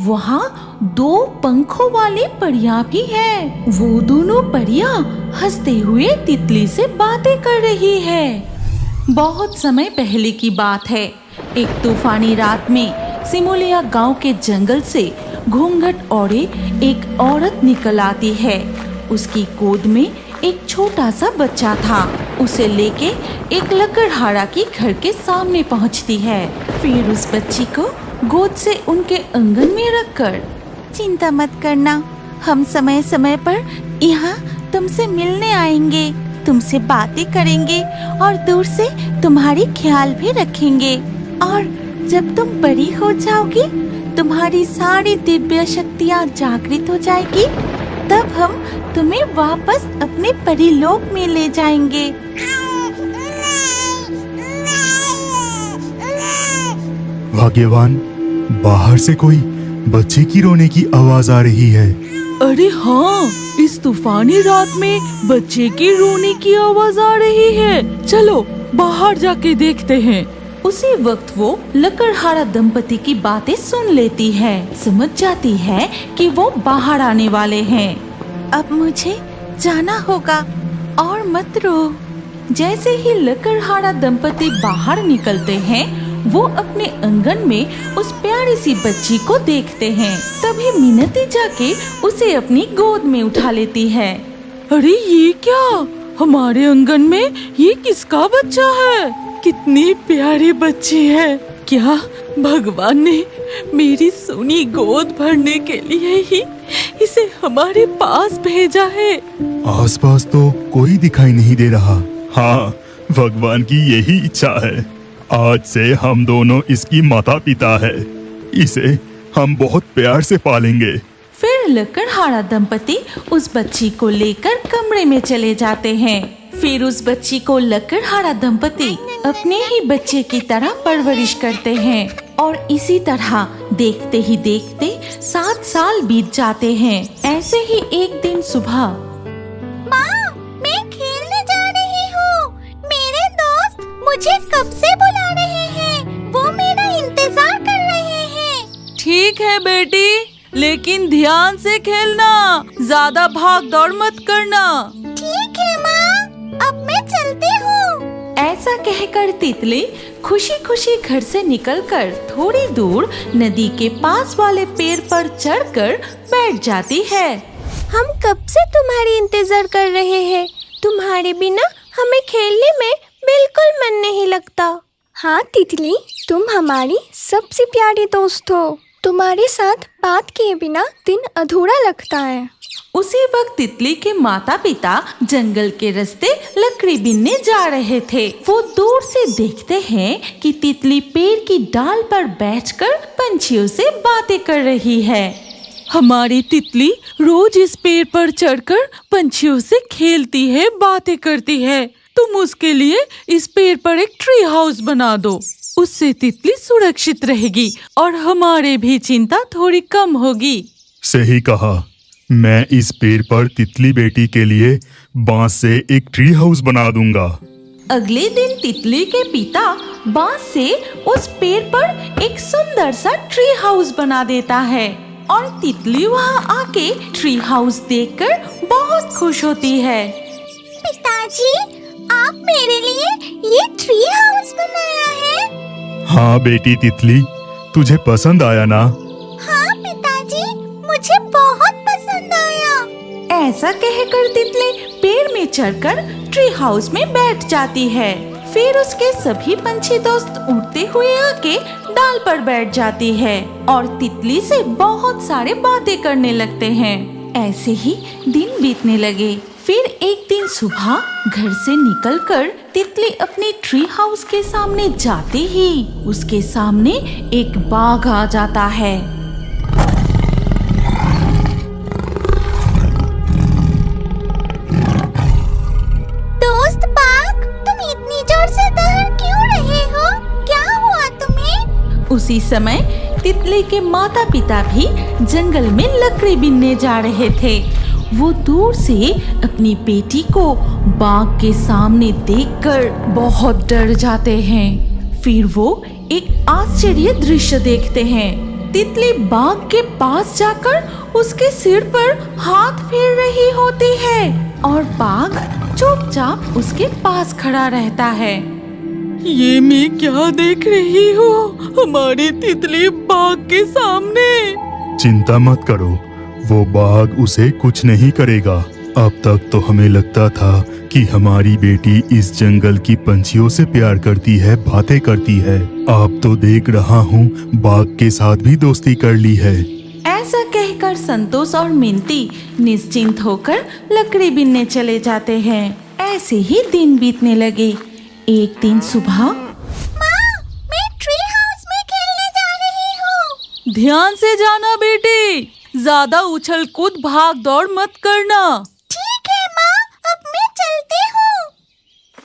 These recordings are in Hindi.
वहाँ 2 पंखों वाली परियां भी है। वो दोनों परियां हंसते हुए तितली से बातें कर रही है। बहुत समय पहले की बात है। एक तूफानी रात में सिमोलिया गांव के जंगल से घूंघट ओढ़े एक औरत निकल आती है। उसकी गोद में एक छोटा सा बच्चा था। उसे लेके एक लकड़हारा की घर के सामने पहुंचती है। फिर उस बच्ची को गोद से उनके आंगन में रखकर, चिंता मत करना, हम समय समय पर यहाँ तुमसे मिलने आएंगे, तुमसे बातें करेंगे और दूर से तुम्हारी ख्याल भी रखेंगे। और जब तुम बड़ी हो जाओगी, तुम्हारी सारी दिव्य शक्तियाँ जागृत हो जाएगी, तब हम तुम्हें वापस अपने परीलोक में ले जाएंगे। भाग्यवान, बाहर से कोई बच्चे की रोने की आवाज आ रही है। अरे हाँ, इस तूफानी रात में बच्चे की रोने की आवाज आ रही है। चलो बाहर जाके देखते हैं। उसी वक्त वो लकड़हारा दंपति की बातें सुन लेती है। समझ जाती है कि वो बाहर आने वाले हैं। अब मुझे जाना होगा और मत रो। जैसे ही लकड़हारा दंपति बाहर निकलते हैं, वो अपने आंगन में उस प्यारी सी बच्ची को देखते हैं। तभी मिनती जाके उसे अपनी गोद में उठा लेती है। अरे ये क्या, हमारे आंगन में ये किसका बच्चा है? कितनी प्यारी बच्ची है। क्या भगवान ने मेरी सोनी गोद भरने के लिए ही इसे हमारे पास भेजा है? आसपास तो कोई दिखाई नहीं दे रहा। हाँ, भगवान की यही इच्छा है। आज से हम दोनों इसकी माता पिता है। इसे हम बहुत प्यार से पालेंगे। फिर लकड़हारा दंपति उस बच्ची को लेकर कमरे में चले जाते हैं। फिर उस बच्ची को लकड़हारा दंपति अपने ही बच्चे की तरह परवरिश करते हैं। और इसी तरह देखते ही देखते 7 साल बीत जाते हैं। ऐसे ही एक दिन सुबह, माँ, मैं खेलने जा रही हूँ। मेरे दोस्त मुझे कब से बुला रहे हैं। वो मेरा इंतजार कर रहे हैं। ठीक है बेटी, लेकिन ध्यान से खेलना, ज्यादा भाग दौड़ मत करना। ठीक है माँ, अब मैं चलती हूँ। ऐसा कहकर तितली खुशी खुशी घर से निकलकर थोड़ी दूर नदी के पास वाले पेड़ पर चढ़कर बैठ जाती है। हम कब से तुम्हारी इंतजार कर रहे हैं। तुम्हारे बिना हमें खेलने में बिल्कुल मन नहीं लगता। हाँ तितली, तुम हमारी सबसे प्यारी दोस्त हो। तुम्हारे साथ बात किए बिना दिन अधूरा लगता है। उसी वक्त तितली के माता पिता जंगल के रास्ते लकड़ी बीनने जा रहे थे। वो दूर से देखते हैं कि तितली पेड़ की डाल पर बैठकर पंछियों से बातें कर रही है। हमारी तितली रोज इस पेड़ पर चढ़कर पंछियों से खेलती है, बातें करती है। तुम उसके लिए इस पेड़ पर एक ट्री हाउस बना दो। उससे तितली सुरक्षित रहेगी और हमारे भी चिंता थोड़ी कम होगी। सही कहा। मैं इस पेड़ पर तितली बेटी के लिए बांस से एक ट्री हाउस बना दूंगा। अगले दिन तितली के पिता बांस से उस पेड़ पर एक सुंदर सा ट्री हाउस बना देता है और तितली वहाँ आके ट्री हाउस देखकर बहुत खुश होती है। पिताजी, आप मेरे लिए ये ट्री हाउस बनाया है? हाँ बेटी तितली, तुझे पसंद आया ना? हाँ पिताजी, मुझे बहुत पसंद आया। ऐसा कहकर तितली पेड़ में चढ़कर ट्री हाउस में बैठ जाती है। फिर उसके सभी पंछी दोस्त उड़ते हुए आके डाल पर बैठ जाती है और तितली से बहुत सारे बातें करने लगते हैं। ऐसे ही दिन बीतने लगे। फिर एक दिन सुबह घर से निकलकर तितली अपने ट्री हाउस के सामने जाते ही उसके सामने एक बाघ आ जाता है। दोस्त बाघ, तुम इतनी जोर से दौड़ क्यों रहे हो? क्या हुआ तुम्हें? उसी समय तितली के माता पिता भी जंगल में लकड़ी बीनने जा रहे थे। वो दूर से अपनी बेटी को बाघ के सामने देखकर बहुत डर जाते हैं। फिर वो एक आश्चर्य दृश्य देखते हैं। तितली बाघ के पास जाकर उसके सिर पर हाथ फेर रही होती है और बाघ चुपचाप उसके पास खड़ा रहता है। ये मैं क्या देख रही हूँ हमारी तितली बाघ के सामने। चिंता मत करो, वो बाघ उसे कुछ नहीं करेगा। अब तक तो हमें लगता था कि हमारी बेटी इस जंगल की पंछियों से प्यार करती है, बातें करती है। अब तो देख रहा हूँ बाघ के साथ भी दोस्ती कर ली है। ऐसा कहकर संतोष और मिंटी निश्चिंत होकर लकड़ी बीनने चले जाते हैं। ऐसे ही दिन बीतने लगे। एक दिन सुबह, माँ, मैं ट्री हाउस में खेलने जा रही हूँ। ध्यान से जाना बेटी, ज्यादा उछल कूद भाग दौड़ मत करना। ठीक है माँ, अब मैं चलती हूँ।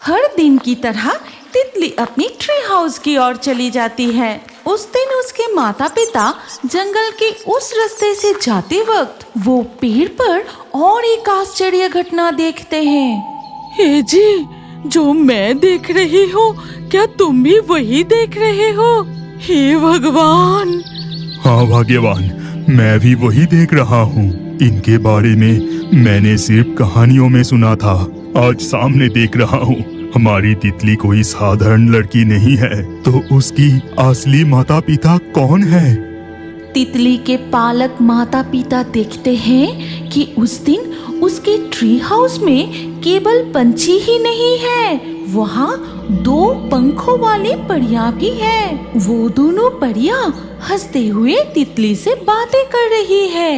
हर दिन की तरह तितली अपनी ट्री हाउस की ओर चली जाती है। उस दिन उसके माता पिता जंगल के उस रास्ते से जाते वक्त वो पेड़ पर और एक आश्चर्य घटना देखते हैं। हे जी, जो मैं देख रही हूँ, क्या तुम भी वही देख रहे हो? हे भगवान! हाँ भाग्यवान, मैं भी वही देख रहा हूँ। इनके बारे में मैंने सिर्फ कहानियों में सुना था, आज सामने देख रहा हूँ। हमारी तितली कोई साधारण लड़की नहीं है, तो उसकी असली माता पिता कौन है? तितली के पालक माता पिता देखते हैं कि उस दिन उसके ट्री हाउस में केवल पंछी ही नहीं है, वहाँ 2 पंखों वाली परियां भी है। वो दोनों परियां हंसते हुए तितली से बातें कर रही है।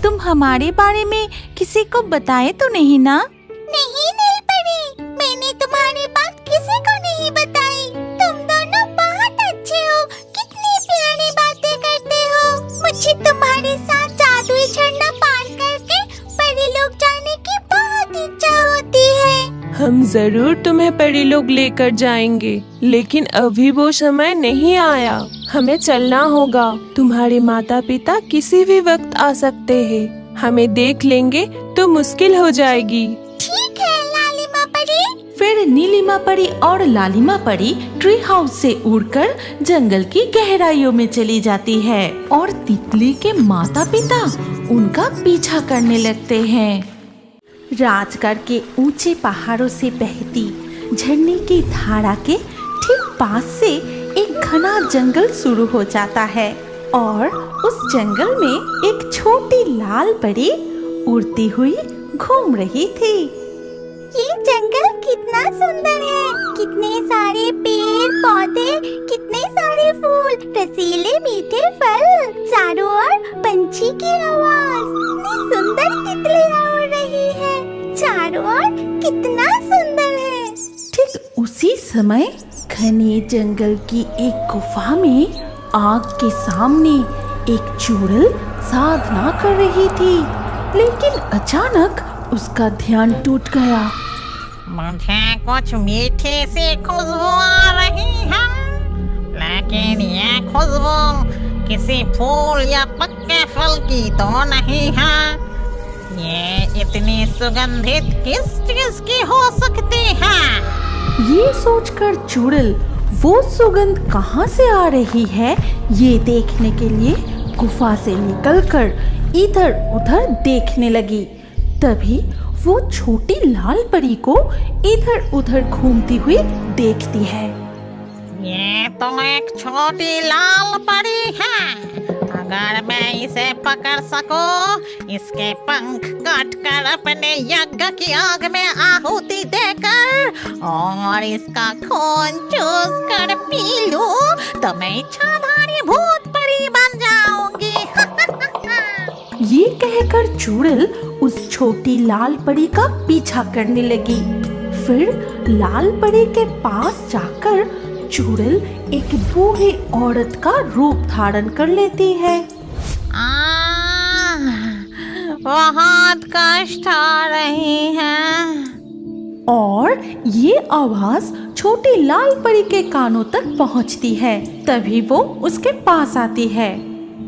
तुम हमारे बारे में किसी को बताए तो नहीं ना? नहीं नहीं परी, मैंने तुम्हारी बात किसी को नहीं बताई। तुम दोनों बहुत अच्छे हो, कितनी प्यारी बातें करते हो। मुझे तुम्हारे साथ जादुई झरना पार करके परी लोग जाने की बहुत इच्छा होती है। हम जरूर तुम्हें परी लोग लेकर जाएंगे, लेकिन अभी वो समय नहीं आया। हमें चलना होगा। तुम्हारे माता पिता किसी भी वक्त आ सकते हैं। हमें देख लेंगे तो मुश्किल हो जाएगी। ठीक है लालिमा परी। फिर नीलिमा परी और लालिमा परी ट्री हाउस से उड़कर जंगल की गहराइयों में चली जाती है और तितली के माता पिता उनका पीछा करने लगते हैं। राजगढ़ के ऊंचे पहाड़ों से बहती झरने की धारा के ठीक पास से एक घना जंगल शुरू हो जाता है और उस जंगल में एक छोटी लाल परी उड़ती हुई घूम रही थी। ये जंगल कितना सुंदर है, कितने सारे पेड़ पौधे, कितने सारे फूल, रसीले मीठे फल, चारों ओर पंछी की आवाज, कितनी सुंदर तितलियां उड़ रही है, चारों ओर कितना सुंदर है। ठीक उसी समय घने जंगल की एक गुफा में आग के सामने एक चुड़ैल साधना कर रही थी, लेकिन अचानक उसका ध्यान टूट गया। मुझे कुछ मीठी सी खुशबू आ रही है, लेकिन ये खुशबू किसी फूल या पक्के फल की तो नहीं है। ये इतनी सुगंधित किस चीज की हो सकती है? ये सोचकर चुड़ैल वो सुगंध कहाँ से आ रही है ये देखने के लिए गुफा से निकलकर इधर उधर देखने लगी। तभी वो छोटी लाल परी को इधर उधर घूमती हुई देखती है। ये तो एक छोटी लाल परी है। अगर मैं इसे पकड़ सकूं, इसके पंख काटकर अपने यज्ञ की आग में आहुति देकर और इसका खून चूस कर पी लूं, तो मैं इच्छाधारी भूत परी बन जाऊंगी। ये कहकर चुड़ैल उस छोटी लाल परी का पीछा करने लगी। फिर लाल परी के पास जाकर चुड़ैल एक बूढ़ी औरत का रूप धारण कर लेती है। बहुत कष्ट आ रही है। और ये आवाज छोटी लाल परी के कानों तक पहुंचती है। तभी वो उसके पास आती है।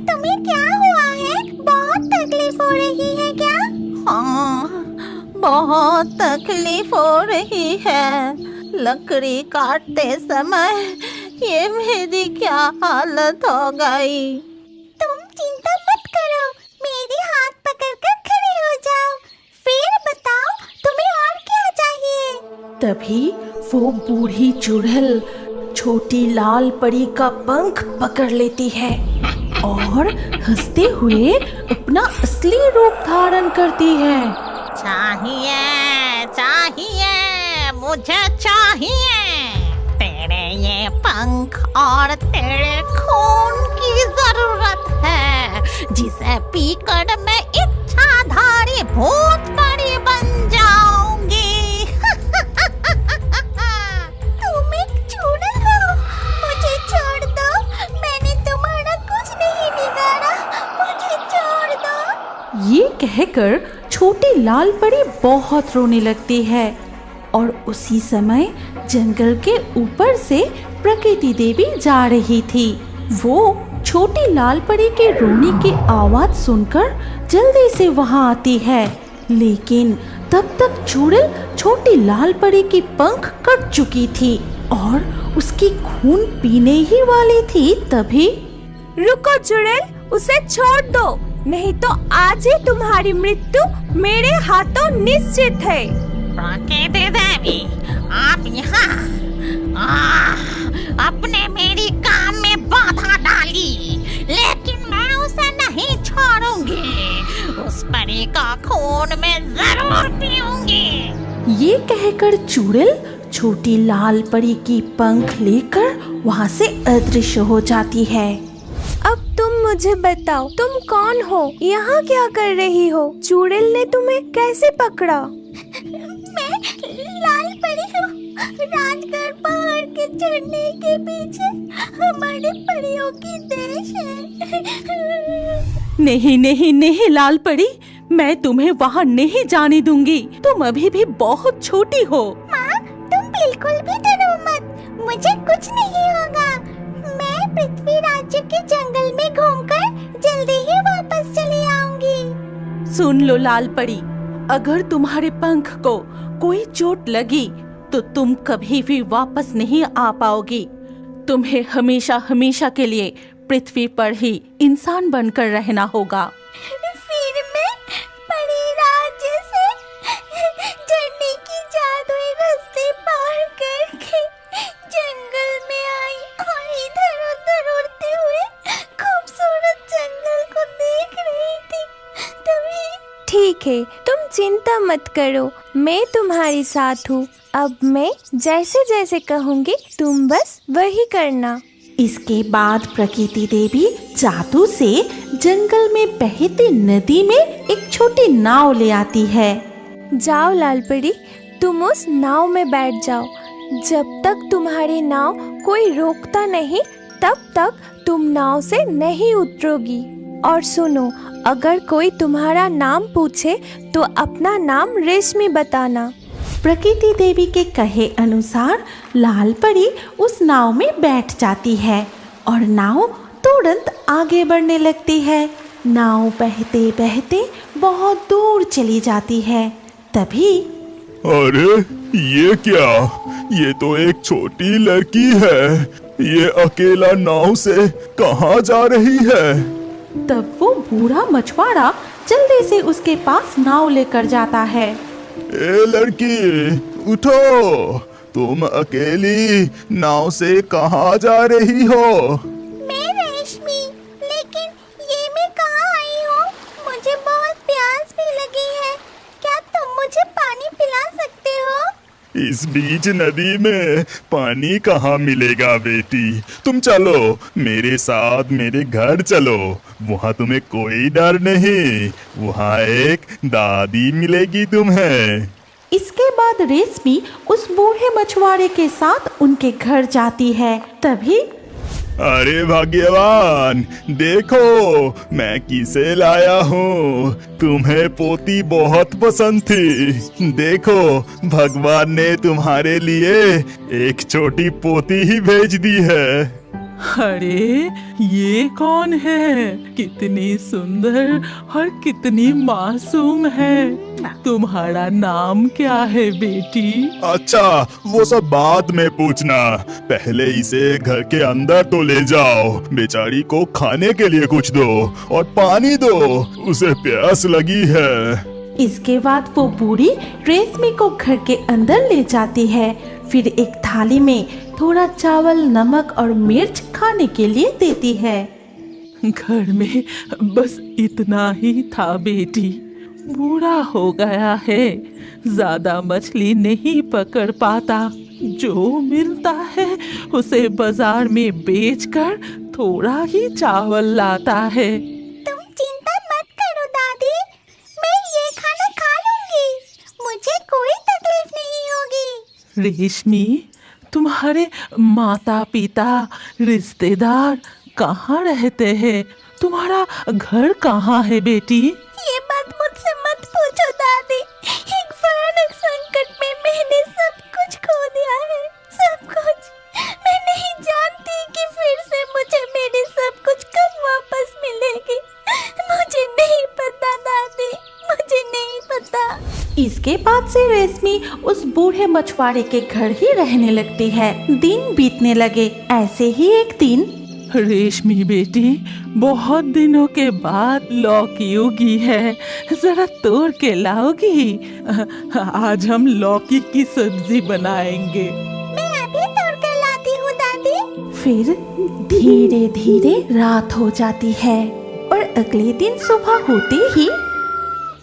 तुम्हें क्या हुआ है? बहुत तकलीफ हो रही है क्या? हाँ, बहुत तकलीफ हो रही है। लकड़ी काटते समय ये मेरी क्या हालत हो गई। तुम तभी वो बूढ़ी चुड़ैल छोटी लाल परी का पंख पकड़ लेती है और हंसते हुए अपना असली रूप धारण करती है। चाहिए चाहिए, मुझे चाहिए तेरे ये पंख और तेरे खून की जरूरत है, जिसे पीकर मैं इच्छाधारी भूत परी बन जाऊंगी। तुम एक चुड़ैल हो, मुझे छोड़ दो, मैंने तुम्हारा कुछ नहीं बिगाड़ा, मुझे छोड़ दो। ये कहकर छोटी लाल परी बहुत रोने लगती है और उसी समय जंगल के ऊपर से प्रकृति देवी जा रही थी। वो छोटी लाल परी के रोने की आवाज सुनकर जल्दी से वहां आती है, लेकिन तब तक चुड़ैल छोटी लाल परी की पंख कट चुकी थी और उसकी खून पीने ही वाली थी। तभी रुको चुड़ैल, उसे छोड़ दो, नहीं तो आज ही तुम्हारी मृत्यु मेरे हाथों निश्चित है। प्रकृति देवी, आप यहाँ अपने मेरी काम में बाधा डाली, लेकिन मैं उसे नहीं छोड़ूंगी। उस परी का खून मैं जरूर पीऊंगी। ये कहकर चुड़ैल छोटी लाल परी की पंख लेकर वहाँ से अदृश्य हो जाती है। अब तुम मुझे बताओ, तुम कौन हो, यहाँ क्या कर रही हो? चुड़ैल ने तुम्हें कैसे पकड़ा? मैं लाल परी हूँ। राजगढ़ पहाड़ के चढ़ने के पीछे हमारे परियों की देश है। नहीं नहीं नहीं लाल परी, मैं तुम्हें वहाँ नहीं जाने दूंगी। तुम अभी भी बहुत छोटी हो। माँ, तुम बिल्कुल भी डरो मत, मुझे कुछ नहीं होगा। मैं पृथ्वी राज्य के जंगल में घूमकर जल्दी ही वापस चली आऊंगी। सुन लो लाल परी, अगर तुम्हारे पंख को कोई चोट लगी तो तुम कभी भी वापस नहीं आ पाओगी। तुम्हें हमेशा हमेशा के लिए पृथ्वी पर ही इंसान बनकर रहना होगा। फिर मैं परी राज्य से झरने की जादुई रास्ते पार करके जंगल में आई और इधर उधर उड़ते हुए खूबसूरत जंगल को देख रही थी। तभी ठीक है, तुम चिंता मत करो, मैं तुम्हारी साथ हूँ। अब मैं जैसे जैसे कहूँगी तुम बस वही करना। इसके बाद प्रकृति देवी जादू से जंगल में बहती नदी में एक छोटी नाव ले आती है। जाओ लाल परी, तुम उस नाव में बैठ जाओ। जब तक तुम्हारी नाव कोई रोकता नहीं, तब तक तुम नाव से नहीं उतरोगी। और सुनो, अगर कोई तुम्हारा नाम पूछे तो अपना नाम रेशमी बताना। प्रकृति देवी के कहे अनुसार लाल परी उस नाव में बैठ जाती है और नाव तुरंत आगे बढ़ने लगती है। नाव बहते बहते बहुत दूर चली जाती है। तभी अरे ये क्या? ये तो एक छोटी लड़की है। ये अकेला नाव से कहाँ जा रही है? तब वो बूढ़ा मछुआरा जल्दी से उसके पास नाव लेकर जाता है। ए लड़की, उठो, तुम अकेली नाव से कहाँ जा रही हो? मैं रेशमी, लेकिन ये मैं कहाँ आई हूँ? मुझे बहुत प्यास भी लगी है, क्या तुम मुझे पानी पिला सकते हो? इस बीच नदी में पानी कहाँ मिलेगा बेटी? तुम चलो मेरे साथ, मेरे घर चलो, वहाँ तुम्हें कोई डर नहीं। वहाँ एक दादी मिलेगी तुम्हें। इसके बाद रेशमी उस बूढ़े मछुआरे के साथ उनके घर जाती है। तभी अरे भाग्यवान, देखो मैं किसे लाया हूँ। तुम्हें पोती बहुत पसंद थी। देखो भगवान ने तुम्हारे लिए एक छोटी पोती ही भेज दी है। अरे ये कौन है? कितनी सुंदर और कितनी मासूम है। तुम्हारा नाम क्या है बेटी? अच्छा, वो सब बाद में पूछना, पहले इसे घर के अंदर तो ले जाओ। बेचारी को खाने के लिए कुछ दो और पानी दो, उसे प्यास लगी है। इसके बाद वो बूढ़ी रेशमी को घर के अंदर ले जाती है। फिर एक थाली में थोड़ा चावल, नमक और मिर्च खाने के लिए देती है। घर में बस इतना ही था बेटी, बूढ़ा हो गया है, ज्यादा मछली नहीं पकड़ पाता। जो मिलता है उसे बाजार में बेचकर थोड़ा ही चावल लाता है। तुम चिंता मत करो दादी, मैं ये खाना खा लूंगी, मुझे कोई तकलीफ नहीं होगी। रेशमी, तुम्हारे माता पिता, रिश्तेदार कहाँ रहते हैं? तुम्हारा घर कहाँ है बेटी? ये बात मुझसे मत पूछो दादी, एक भयानक संकट में मैंने सब कुछ खो दिया है, सब कुछ। मैं नहीं जानती कि फिर से मुझे मेरी सब कुछ कब वापस मिलेगी। मुझे नहीं पता दादी, मुझे नहीं पता। इसके बाद से रेशमी उस बूढ़े मछुआरे के घर ही रहने लगती है। दिन बीतने लगे। ऐसे ही एक दिन, रेशमी बेटी, बहुत दिनों के बाद लौकी उगी है, जरा तोड़ के लाओगी? आज हम लौकी की सब्जी बनाएंगे। मैं अभी तोड़ कर लाती हूँ दादी। फिर धीरे धीरे रात हो जाती है और अगले दिन सुबह होते ही,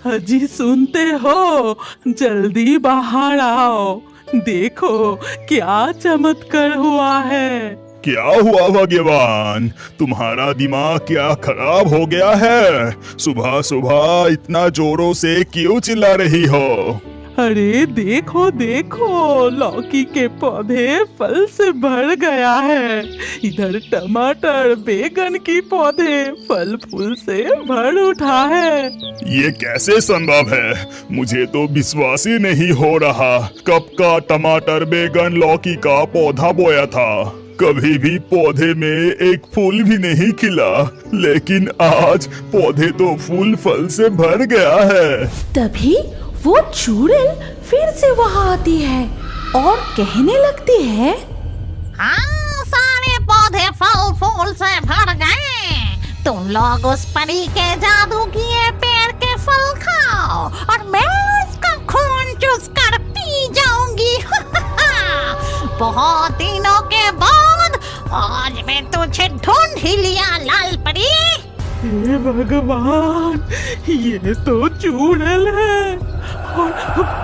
अजी सुनते हो? जल्दी बाहर आओ, देखो क्या चमत्कार हुआ है। क्या हुआ भगवान? तुम्हारा दिमाग क्या खराब हो गया है? सुबह सुबह इतना जोरों से क्यों चिल्ला रही हो? अरे देखो देखो, लौकी के पौधे फल से भर गया है। इधर टमाटर, बैगन की पौधे फल फूल से भर उठा है। ये कैसे संभव है? मुझे तो विश्वास ही नहीं हो रहा। कब का टमाटर, बैगन, लौकी का पौधा बोया था, कभी भी पौधे में एक फूल भी नहीं खिला, लेकिन आज पौधे तो फूल फल से भर गया है। तभी वो चुड़ैल फिर से वहाँ आती है और कहने लगती है, हाँ, सारे पौधे फल फूल से भर गए। तुम लोग उस परी के जादू किए पेड़ के फल खाओ और मैं उसका खून चूस कर पी जाऊंगी। बहुत दिनों के बाद आज मैं तुझे ढूंढ ही लिया लाल परी। हे भगवान, ये तो चुड़ैल है और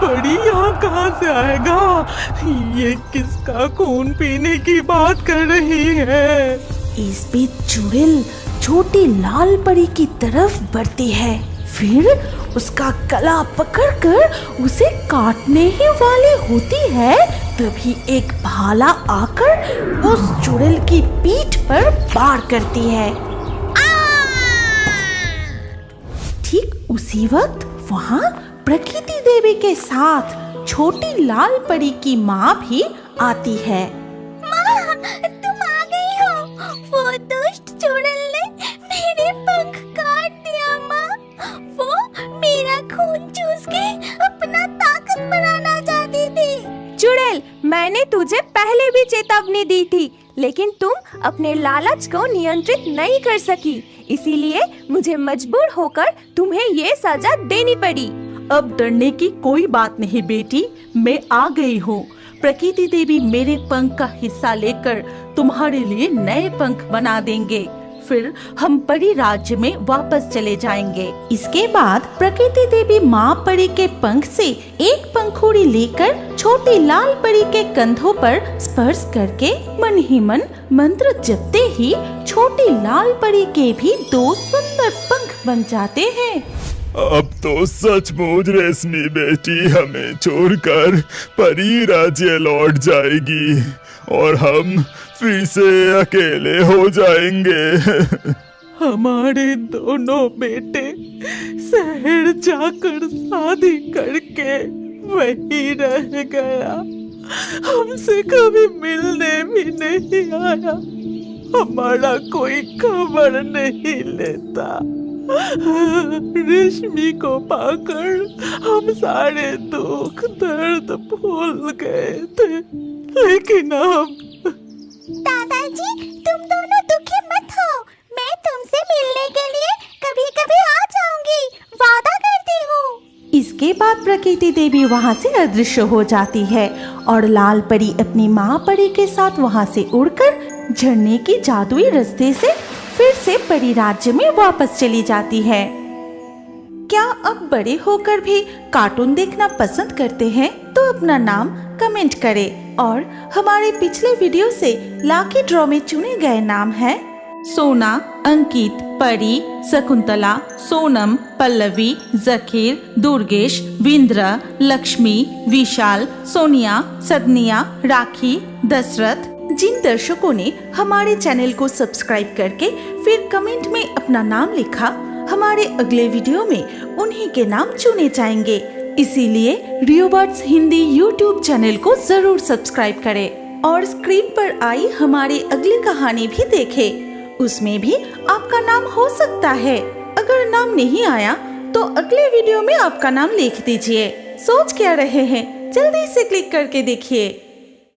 परी यहाँ कहाँ से आएगा? ये किसका खून पीने की बात कर रही है? इस बीच चुड़ैल छोटी लाल परी की तरफ बढ़ती है। फिर उसका गला पकड़कर उसे काटने ही वाली होती है। तभी एक भाला आकर उस चुड़ैल की पीठ पर वार करती है। ठीक उसी वक्त वहाँ प्रकृति देवी के साथ छोटी लाल परी की माँ भी आती है। माँ, तुम आ गई हो। वो दुष्ट चुड़ैल ने मेरे पंख काट दिया माँ। वो मेरा खून चूस के अपना ताकत बढ़ाना चाहती थी। चुड़ैल, मैंने तुझे पहले भी चेतावनी दी थी, लेकिन तुम अपने लालच को नियंत्रित नहीं कर सकी, इसीलिए मुझे मजबूर होकर तुम्हें ये सजा देनी पड़ी। अब डरने की कोई बात नहीं बेटी, मैं आ गई हूँ। प्रकृति देवी मेरे पंख का हिस्सा लेकर तुम्हारे लिए नए पंख बना देंगे। फिर हम परी राज्य में वापस चले जाएंगे। इसके बाद प्रकृति देवी माँ परी के पंख से एक पंखुड़ी लेकर छोटी लाल परी के कंधों पर स्पर्श करके मन ही मन मंत्र जपते ही छोटी लाल परी के भी 2 सुंदर पंख बन जाते हैं। अब तो सचमुच रेशमी बेटी हमें छोड़कर परी राज्य लौट जाएगी और हम फिर से अकेले हो जाएंगे। हमारे दोनों बेटे शहर जाकर शादी करके वही रह गया, हमसे कभी मिलने भी नहीं आया, हमारा कोई खबर नहीं लेता। रेशमी को पाकर हम सारे दुख दर्द भूल गए थे, लेकिन अब दादाजी, तुम दोनों दुखी मत हो। मैं तुमसे मिलने के लिए कभी-कभी आ जाऊंगी, वादा करती हूँ। इसके बाद प्रकृति देवी वहाँ से अदृश्य हो जाती है और लाल परी अपनी माँ परी के साथ वहाँ से उड़कर झरने की जादुई रास्ते से फिर से परी राज्य में वापस चली जाती है। क्या अब बड़े होकर भी कार्टून देखना पसंद करते हैं? तो अपना नाम कमेंट करें और हमारे पिछले वीडियो से लाकी ड्रॉ में चुने गए नाम हैं सोना, अंकित, परी, शकुंतला, सोनम, पल्लवी, जकीर, दुर्गेश, विंद्र, लक्ष्मी, विशाल, सोनिया, सदनिया, राखी, दशरथ। जिन दर्शकों ने हमारे चैनल को सब्सक्राइब करके फिर कमेंट में अपना नाम लिखा, हमारे अगले वीडियो में उन्हीं के नाम चुने जाएंगे। इसीलिए रियोबर्ड्स हिंदी यूट्यूब चैनल को जरूर सब्सक्राइब करें और स्क्रीन पर आई हमारी अगली कहानी भी देखें। उसमें भी आपका नाम हो सकता है। अगर नाम नहीं आया तो अगले वीडियो में आपका नाम लिख दीजिए। सोच क्या रहे हैं? जल्दी से क्लिक करके देखिए।